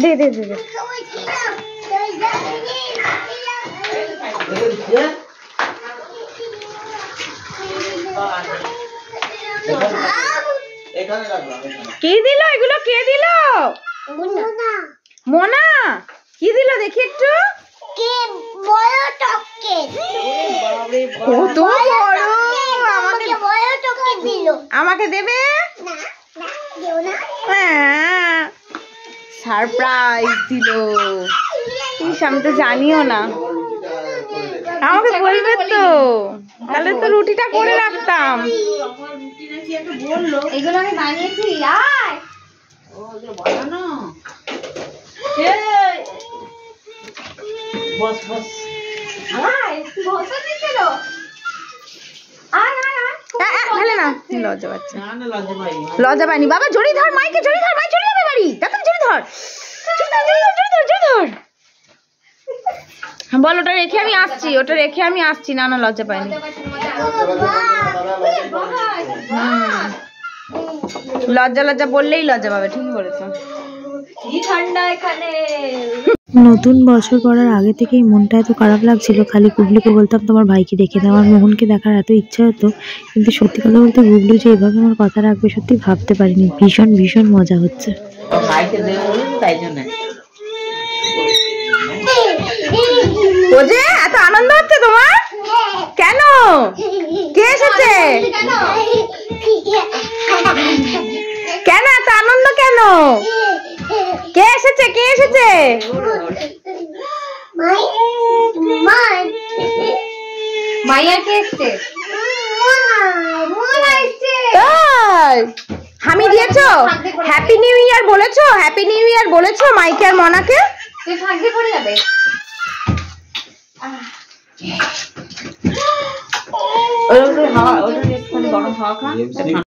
দে দে দে দে। কে দিল এগুলো? কে দিল? মোনা। কি দিল দেখি একটু? কত বড়! আমাকে দেবে? সারপ্রাইজ দিল। আমি তো জানিও না। আমাকে বলবে তো, তাহলে তো রুটিটা করে রাখতাম। এগুলো আমি বানিয়েছি। লজ্জা পাইনি বাবা। জড়ি ধর মাইকে, জড়ি ধর, মাই চলে যাবে বাড়ি। তাড়াতাড়ি জড়ি ধর, বল। ওটা রেখে আমি আসছি, ওটা রেখে আমি আসছি। না না, লজ্জা পাইনি। লজ্জা বললেই লজ্জা পাবে। ঠিকই বলেছো। নতুন বছর পড়ার আগে থেকেই মনটা এত খারাপ লাগছিল। খালি গুগলুকে বলতাম তোমার ভাইকে দেখে দাও। আমার মোহনকে দেখার এত ইচ্ছা হতো, কিন্তু সত্যি কথা বলতে গুগলু যে এভাবে আমার কথা রাখবে সত্যি ভাবতে পারিনি। ভীষণ ভীষণ মজা হচ্ছে। ও যে এত আনন্দ হচ্ছে তোমার কেন? কে এসেছে? কেন এত আনন্দ কেন? কে এসেছে? কে এসেছে? মাইয়া কে এসেছে? হামি দিয়েছো? হ্যাপি নিউ ইয়ার বলেছো? হ্যাপি নিউ ইয়ার বলেছো মাইকে আর মনাকে? ভাগ্যে পড়ে যাবে। ওটা হাওয়া, ওটা গরম হাওয়া খা।